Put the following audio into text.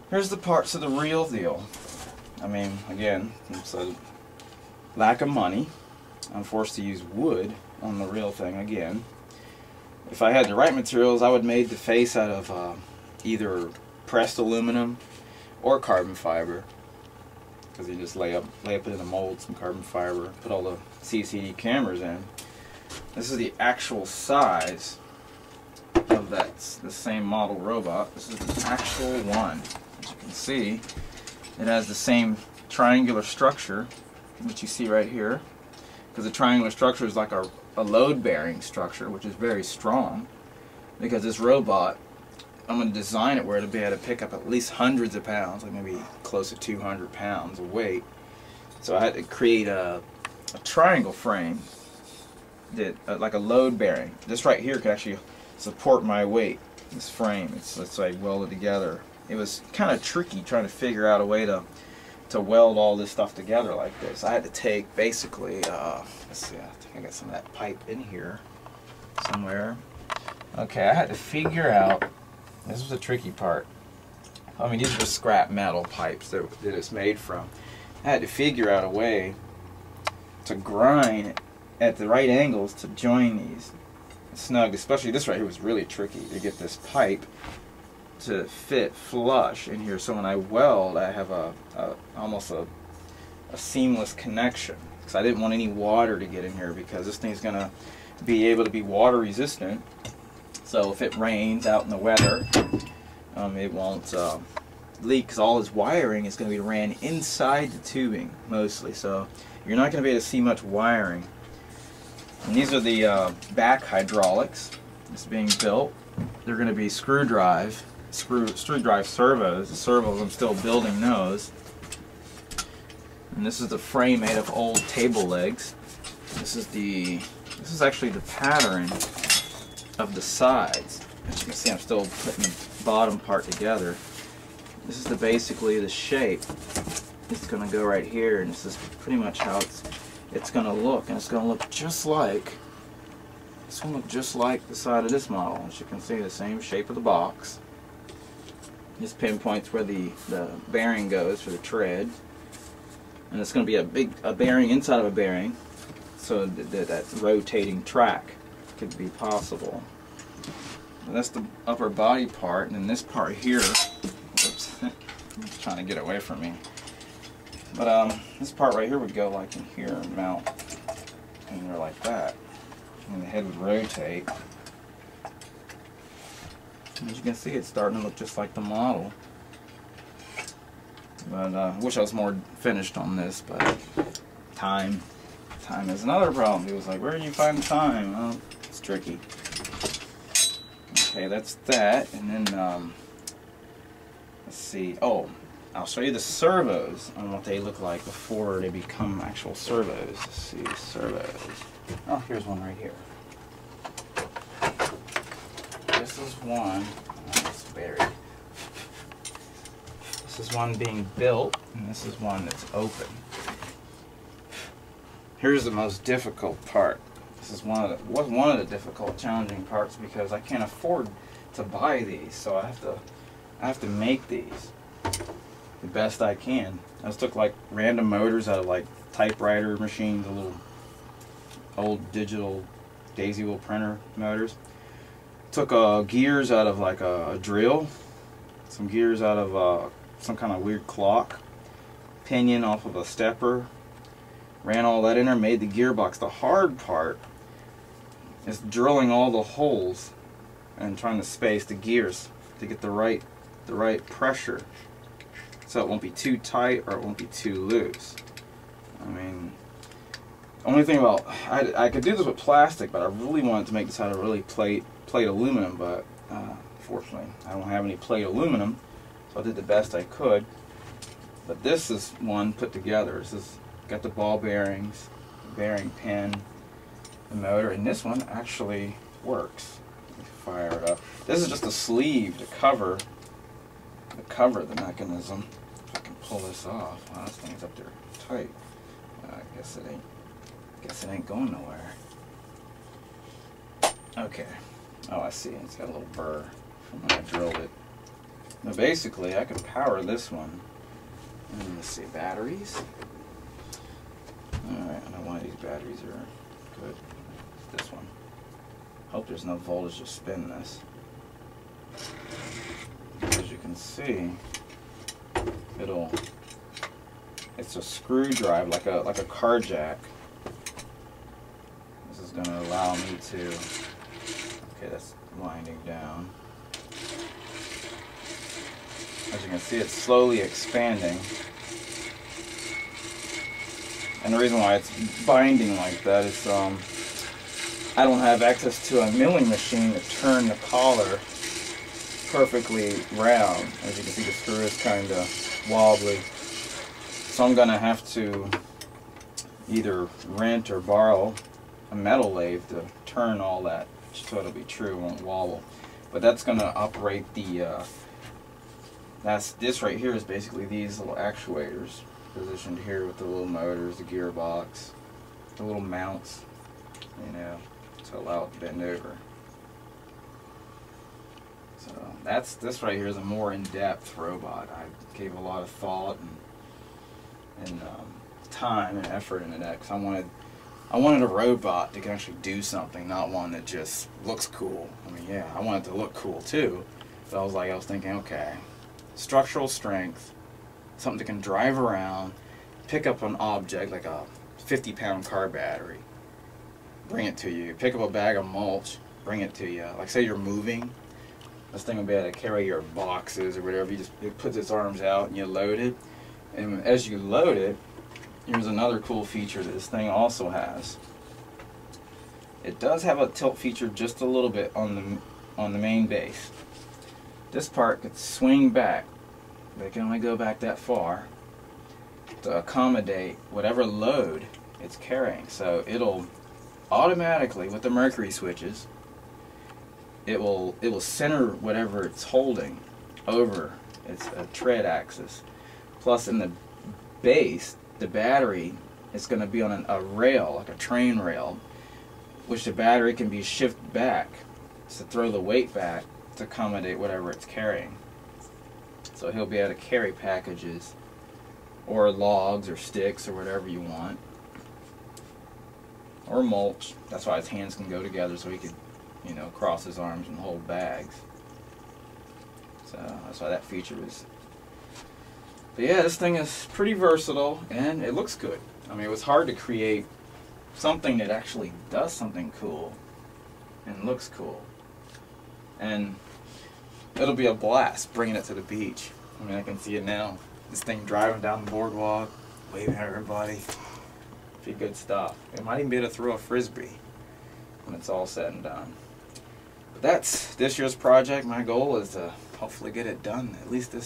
Here's the parts of the real deal. I mean, again, it's a lack of money. I'm forced to use wood on the real thing again. If I had the right materials, I would have made the face out of either pressed aluminum or carbon fiber. Because you just lay up it in a mold, some carbon fiber, put all the CCD cameras in. This is the actual size of the same model robot. This is the actual one. As you can see, it has the same triangular structure, which you see right here. Because the triangular structure is like a load-bearing structure, which is very strong. Because this robot, I'm going to design it where it'll be able to pick up at least hundreds of pounds, like maybe close to 200 pounds of weight. So I had to create a triangle frame that, like a load bearing. This right here could actually support my weight. This frame, it's like welded together. It was kind of tricky trying to figure out a way to weld all this stuff together like this. I had to take basically, let's see, I think I got some of that pipe in here somewhere. Okay, I had to figure out. This was a tricky part. I mean, these are scrap metal pipes that it's made from. I had to figure out a way to grind at the right angles to join these snug. Especially this right here was really tricky to get this pipe to fit flush in here. So when I weld, I have almost a seamless connection. Because I didn't want any water to get in here, because this thing's going to be able to be water resistant. So if it rains out in the weather, it won't leak, because all this wiring is going to be ran inside the tubing mostly. So you're not going to be able to see much wiring. And these are the back hydraulics. It's being built. They're going to be screw drive servos. The servos, I'm still building those. And this is the frame made of old table legs. This is actually the pattern of the sides. As you can see, I'm still putting the bottom part together. This is basically the shape. It's going to go right here, and this is pretty much how it's going to look. And it's going to look just like the side of this model. As you can see, the same shape of the box. This pinpoints where the bearing goes for the tread, and it's going to be a bearing inside of a bearing, so that rotating track could be possible. And that's the upper body part, and then this part here, oops, it's trying to get away from me. But this part right here would go like in here and mount in there like that, and the head would rotate. And as you can see, it's starting to look just like the model. But I wish I was more finished on this, but time is another problem. He was like, where do you find the time? Well, it's tricky. Okay, that's that. And then, let's see. Oh, I'll show you the servos on what they look like before they become actual servos. Let's see, servos. Oh, here's one right here. This is one. Oh, it's buried. This is one being built, and this is one that's open. Here's the most difficult part. This is one of the difficult, challenging parts, because I can't afford to buy these, so I have to make these the best I can. I just took like random motors out of like typewriter machines, the little old digital daisy wheel printer motors. Took gears out of like a drill, some gears out of some kind of weird clock, pinion off of a stepper, ran all that in there, made the gearbox. The hard part is drilling all the holes and trying to space the gears to get the right pressure, so it won't be too tight or it won't be too loose. I mean, only thing about, I could do this with plastic, but I really wanted to make this out of really plate aluminum, but fortunately I don't have any plate aluminum, so I did the best I could. But this is one put together. This is got the ball bearings, the bearing pin, the motor, and this one actually works. Let me fire it up. This is just a sleeve to cover the mechanism. If I can pull this off. Wow, this thing's up there tight. I guess it ain't going nowhere. Okay. Oh, I see. It's got a little burr from when I drilled it. Now basically I can power this one. Let's see, batteries. Alright, I don't know why these batteries are good. This one. Hope there's no voltage to spin this. As you can see, it's a screw drive, like a car jack. This is going to allow me to, okay, that's winding down. As you can see, it's slowly expanding. And the reason why it's binding like that is I don't have access to a milling machine to turn the collar perfectly round. As you can see, the screw is kind of wobbly. So I'm going to have to either rent or borrow a metal lathe to turn all that so it'll be true, it won't wobble. But that's going to operate the, this right here is basically these little actuators positioned here with the little motors, the gearbox, the little mounts, you know, to allow it to bend over. So this right here is a more in-depth robot. I gave a lot of thought and time and effort into that because I wanted a robot that can actually do something, not one that just looks cool. I mean, yeah, I want it to look cool too, but I was thinking, okay, structural strength, something that can drive around, pick up an object like a 50-pound car battery, bring it to you, pick up a bag of mulch, bring it to you. Like say you're moving, this thing will be able to carry your boxes or whatever. It puts its arms out and you load it. And as you load it, here's another cool feature that this thing also has. It does have a tilt feature just a little bit on the main base. This part could swing back, but it can only go back that far to accommodate whatever load it's carrying. So it'll automatically, with the mercury switches, it will center whatever it's holding over its tread axis. Plus in the base, the battery is going to be on a rail, like a train rail, which the battery can be shifted back to throw the weight back to accommodate whatever it's carrying. So he'll be able to carry packages or logs or sticks or whatever you want, or mulch. That's why his hands can go together so he could, you know, cross his arms and hold bags. So that's why that feature is. But yeah, this thing is pretty versatile and it looks good. I mean, it was hard to create something that actually does something cool and looks cool. And it'll be a blast bringing it to the beach. I mean, I can see it now. This thing driving down the boardwalk, waving at everybody. Be good stuff. It might even be able to throw a frisbee when it's all said and done. But that's this year's project. My goal is to hopefully get it done at least this